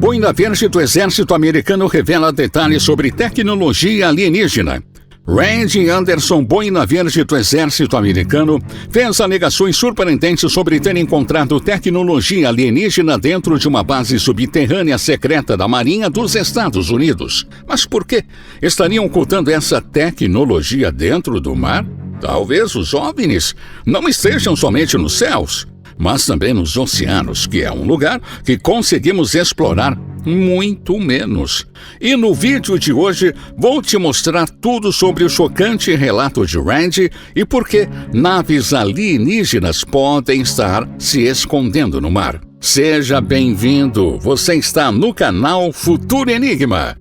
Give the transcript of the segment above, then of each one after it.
Boina Verde do Exército Americano revela detalhes sobre tecnologia alienígena. Randy Anderson, Boina Verde do Exército Americano, fez alegações surpreendentes sobre ter encontrado tecnologia alienígena dentro de uma base subterrânea secreta da Marinha dos Estados Unidos. Mas por que estariam ocultando essa tecnologia dentro do mar? Talvez os OVNIs não estejam somente nos céus, mas também nos oceanos, que é um lugar que conseguimos explorar muito menos. E no vídeo de hoje vou te mostrar tudo sobre o chocante relato de Randy e por que naves alienígenas podem estar se escondendo no mar. Seja bem-vindo, você está no canal Futuro Enigma.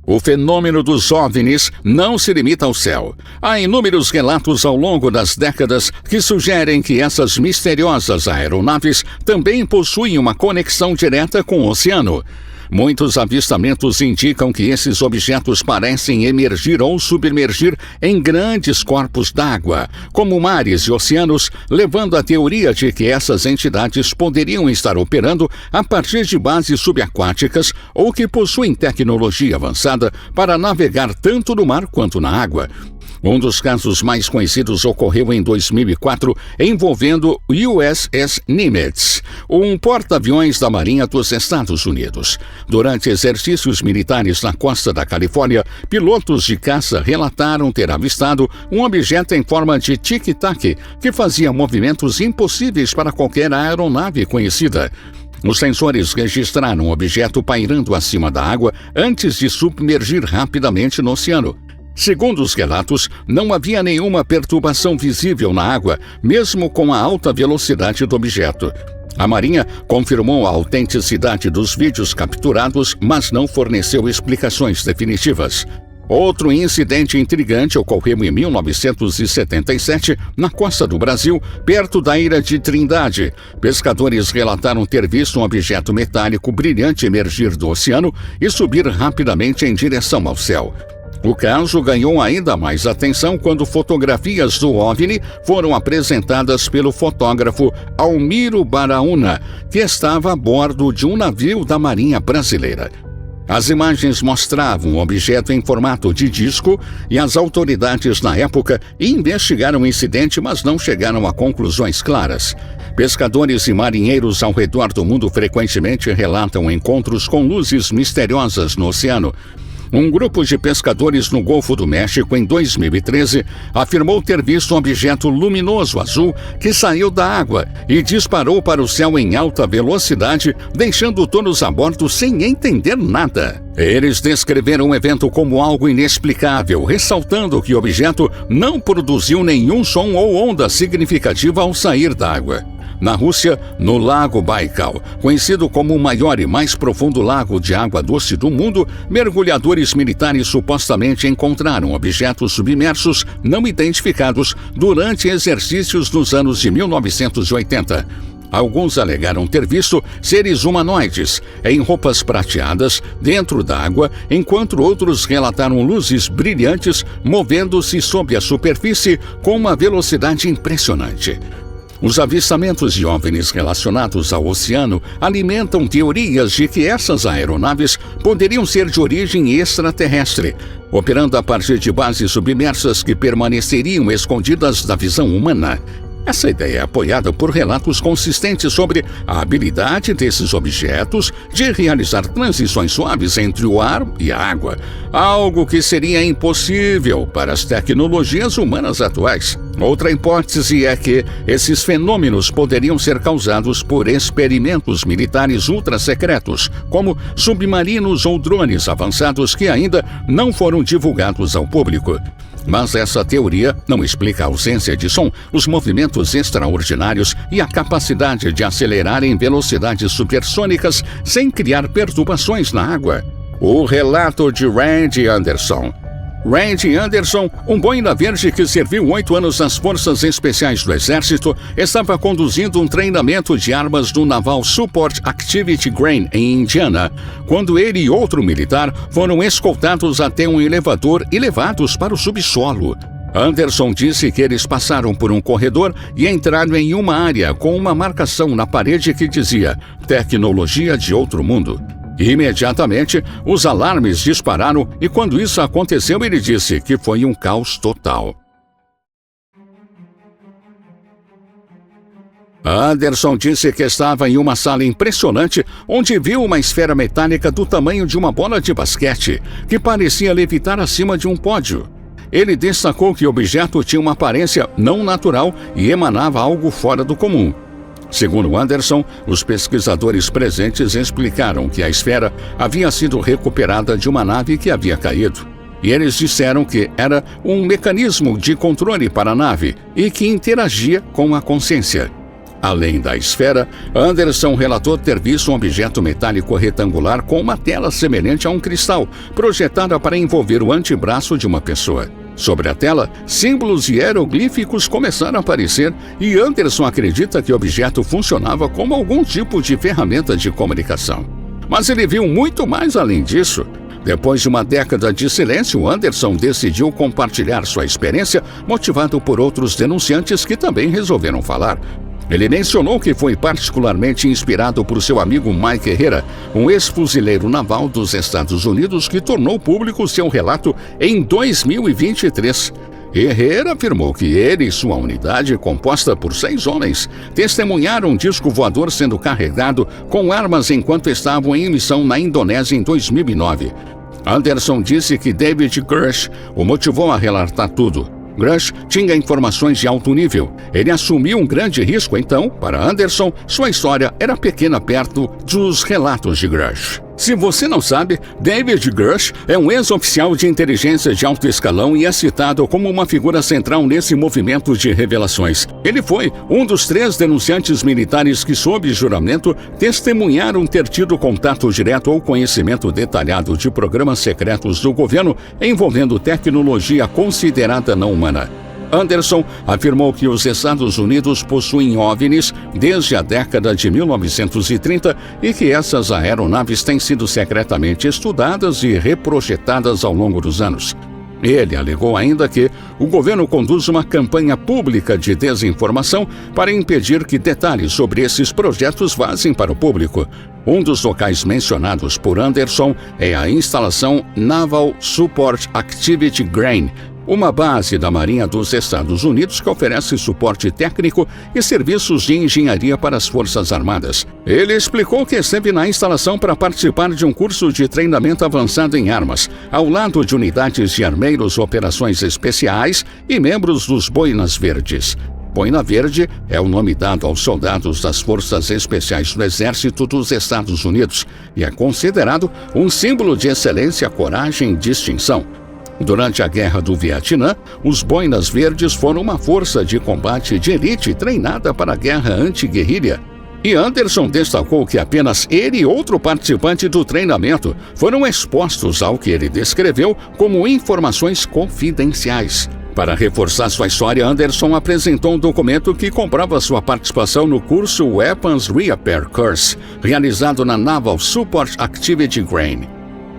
O fenômeno dos OVNIs não se limita ao céu. Há inúmeros relatos ao longo das décadas que sugerem que essas misteriosas aeronaves também possuem uma conexão direta com o oceano. Muitos avistamentos indicam que esses objetos parecem emergir ou submergir em grandes corpos d'água, como mares e oceanos, levando à teoria de que essas entidades poderiam estar operando a partir de bases subaquáticas ou que possuem tecnologia avançada para navegar tanto no mar quanto na água. Um dos casos mais conhecidos ocorreu em 2004, envolvendo o USS Nimitz, um porta-aviões da Marinha dos Estados Unidos. Durante exercícios militares na costa da Califórnia, pilotos de caça relataram ter avistado um objeto em forma de tic-tac que fazia movimentos impossíveis para qualquer aeronave conhecida. Os sensores registraram o objeto pairando acima da água antes de submergir rapidamente no oceano. Segundo os relatos, não havia nenhuma perturbação visível na água, mesmo com a alta velocidade do objeto. A Marinha confirmou a autenticidade dos vídeos capturados, mas não forneceu explicações definitivas. Outro incidente intrigante ocorreu em 1977, na costa do Brasil, perto da ilha de Trindade. Pescadores relataram ter visto um objeto metálico brilhante emergir do oceano e subir rapidamente em direção ao céu. O caso ganhou ainda mais atenção quando fotografias do OVNI foram apresentadas pelo fotógrafo Almiro Baraúna, que estava a bordo de um navio da Marinha Brasileira. As imagens mostravam o objeto em formato de disco e as autoridades na época investigaram o incidente, mas não chegaram a conclusões claras. Pescadores e marinheiros ao redor do mundo frequentemente relatam encontros com luzes misteriosas no oceano. Um grupo de pescadores no Golfo do México, em 2013, afirmou ter visto um objeto luminoso azul que saiu da água e disparou para o céu em alta velocidade, deixando todos a bordo sem entender nada. Eles descreveram o evento como algo inexplicável, ressaltando que o objeto não produziu nenhum som ou onda significativa ao sair da água. Na Rússia, no Lago Baikal, conhecido como o maior e mais profundo lago de água doce do mundo, mergulhadores militares supostamente encontraram objetos submersos não identificados durante exercícios nos anos de 1980. Alguns alegaram ter visto seres humanoides em roupas prateadas dentro da água, enquanto outros relataram luzes brilhantes movendo-se sob a superfície com uma velocidade impressionante. Os avistamentos de OVNIs relacionados ao oceano alimentam teorias de que essas aeronaves poderiam ser de origem extraterrestre, operando a partir de bases submersas que permaneceriam escondidas da visão humana. Essa ideia é apoiada por relatos consistentes sobre a habilidade desses objetos de realizar transições suaves entre o ar e a água, algo que seria impossível para as tecnologias humanas atuais. Outra hipótese é que esses fenômenos poderiam ser causados por experimentos militares ultra-secretos, como submarinos ou drones avançados que ainda não foram divulgados ao público. Mas essa teoria não explica a ausência de som, os movimentos extraordinários e a capacidade de acelerar em velocidades supersônicas sem criar perturbações na água. O relato de Randy Anderson. Randy Anderson, um boina verde que serviu 8 anos nas Forças Especiais do Exército, estava conduzindo um treinamento de armas do Naval Support Activity Ground em Indiana, quando ele e outro militar foram escoltados até um elevador e levados para o subsolo. Anderson disse que eles passaram por um corredor e entraram em uma área com uma marcação na parede que dizia "Tecnologia de outro mundo". Imediatamente, os alarmes dispararam e quando isso aconteceu, ele disse que foi um caos total. Anderson disse que estava em uma sala impressionante onde viu uma esfera metálica do tamanho de uma bola de basquete, que parecia levitar acima de um pódio. Ele destacou que o objeto tinha uma aparência não natural e emanava algo fora do comum. Segundo Anderson, os pesquisadores presentes explicaram que a esfera havia sido recuperada de uma nave que havia caído. E eles disseram que era um mecanismo de controle para a nave e que interagia com a consciência. Além da esfera, Anderson relatou ter visto um objeto metálico retangular com uma tela semelhante a um cristal, projetada para envolver o antebraço de uma pessoa. Sobre a tela, símbolos e hieroglíficos começaram a aparecer e Anderson acredita que o objeto funcionava como algum tipo de ferramenta de comunicação. Mas ele viu muito mais além disso. Depois de uma década de silêncio, Anderson decidiu compartilhar sua experiência, motivado por outros denunciantes que também resolveram falar. Ele mencionou que foi particularmente inspirado por seu amigo Mike Herrera, um ex-fuzileiro naval dos Estados Unidos que tornou público seu relato em 2023. Herrera afirmou que ele e sua unidade, composta por 6 homens, testemunharam um disco voador sendo carregado com armas enquanto estavam em missão na Indonésia em 2009. Anderson disse que David Grush o motivou a relatar tudo. Grush tinha informações de alto nível. Ele assumiu um grande risco, então, para Anderson, sua história era pequena perto dos relatos de Grush. Se você não sabe, David Grush é um ex-oficial de inteligência de alto escalão e é citado como uma figura central nesse movimento de revelações. Ele foi um dos 3 denunciantes militares que, sob juramento, testemunharam ter tido contato direto ou conhecimento detalhado de programas secretos do governo envolvendo tecnologia considerada não humana. Anderson afirmou que os Estados Unidos possuem OVNIs desde a década de 1930 e que essas aeronaves têm sido secretamente estudadas e reprojetadas ao longo dos anos. Ele alegou ainda que o governo conduz uma campanha pública de desinformação para impedir que detalhes sobre esses projetos vazem para o público. Um dos locais mencionados por Anderson é a instalação Naval Support Activity Ground, uma base da Marinha dos Estados Unidos que oferece suporte técnico e serviços de engenharia para as Forças Armadas. Ele explicou que esteve na instalação para participar de um curso de treinamento avançado em armas, ao lado de unidades de armeiros, operações especiais e membros dos Boinas Verdes. Boina Verde é o nome dado aos soldados das Forças Especiais do Exército dos Estados Unidos e é considerado um símbolo de excelência, coragem e distinção. Durante a Guerra do Vietnã, os Boinas Verdes foram uma força de combate de elite treinada para a guerra anti-guerrilha. E Anderson destacou que apenas ele e outro participante do treinamento foram expostos ao que ele descreveu como informações confidenciais. Para reforçar sua história, Anderson apresentou um documento que comprova sua participação no curso Weapons Repair Course, realizado na Naval Support Activity Ground.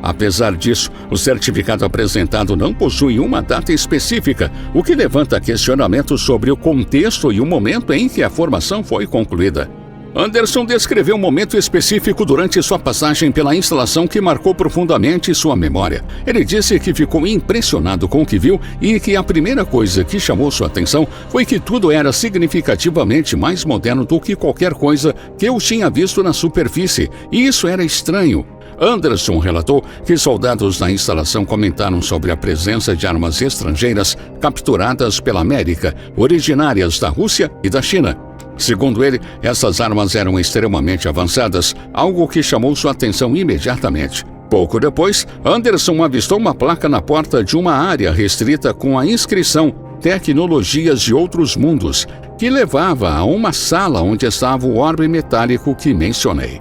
Apesar disso, o certificado apresentado não possui uma data específica, o que levanta questionamentos sobre o contexto e o momento em que a formação foi concluída. Anderson descreveu um momento específico durante sua passagem pela instalação que marcou profundamente sua memória. Ele disse que ficou impressionado com o que viu e que a primeira coisa que chamou sua atenção foi que tudo era significativamente mais moderno do que qualquer coisa que eu tinha visto na superfície, e isso era estranho. Anderson relatou que soldados na instalação comentaram sobre a presença de armas estrangeiras capturadas pela América, originárias da Rússia e da China. Segundo ele, essas armas eram extremamente avançadas, algo que chamou sua atenção imediatamente. Pouco depois, Anderson avistou uma placa na porta de uma área restrita com a inscrição Tecnologias de Outros Mundos, que levava a uma sala onde estava o orbe metálico que mencionei.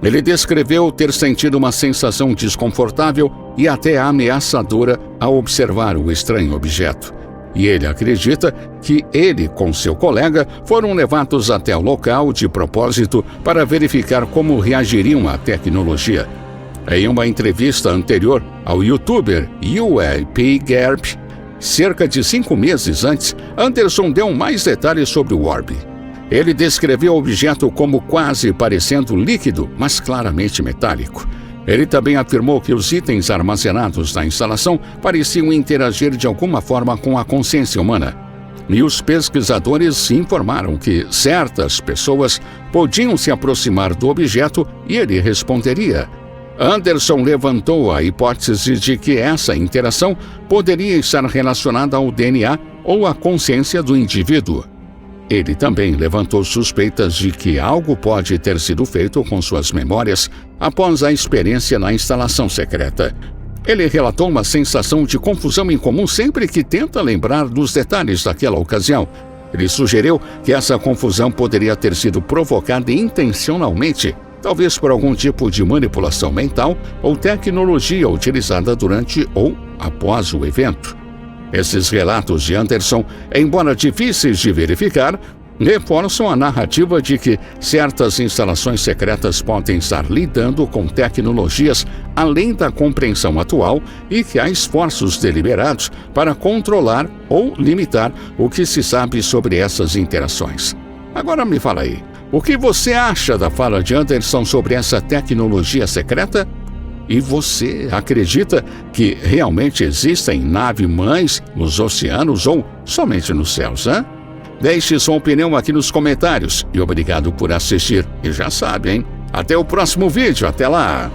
Ele descreveu ter sentido uma sensação desconfortável e até ameaçadora ao observar o estranho objeto. E ele acredita que ele, com seu colega, foram levados até o local de propósito para verificar como reagiriam à tecnologia. Em uma entrevista anterior ao youtuber UAP Garp, Cerca de 5 meses antes, Anderson deu mais detalhes sobre o orbe. Ele descreveu o objeto como quase parecendo líquido, mas claramente metálico. Ele também afirmou que os itens armazenados na instalação pareciam interagir de alguma forma com a consciência humana. E os pesquisadores informaram que certas pessoas podiam se aproximar do objeto e ele responderia. Anderson levantou a hipótese de que essa interação poderia estar relacionada ao DNA ou à consciência do indivíduo. Ele também levantou suspeitas de que algo pode ter sido feito com suas memórias após a experiência na instalação secreta. Ele relatou uma sensação de confusão incomum sempre que tenta lembrar dos detalhes daquela ocasião. Ele sugeriu que essa confusão poderia ter sido provocada intencionalmente, talvez por algum tipo de manipulação mental ou tecnologia utilizada durante ou após o evento. Esses relatos de Anderson, embora difíceis de verificar, reforçam a narrativa de que certas instalações secretas podem estar lidando com tecnologias além da compreensão atual e que há esforços deliberados para controlar ou limitar o que se sabe sobre essas interações. Agora me fala aí, o que você acha da fala de Anderson sobre essa tecnologia secreta? E você acredita que realmente existem naves-mães nos oceanos ou somente nos céus, hein? Deixe sua opinião aqui nos comentários e obrigado por assistir. E já sabe, hein? Até o próximo vídeo. Até lá!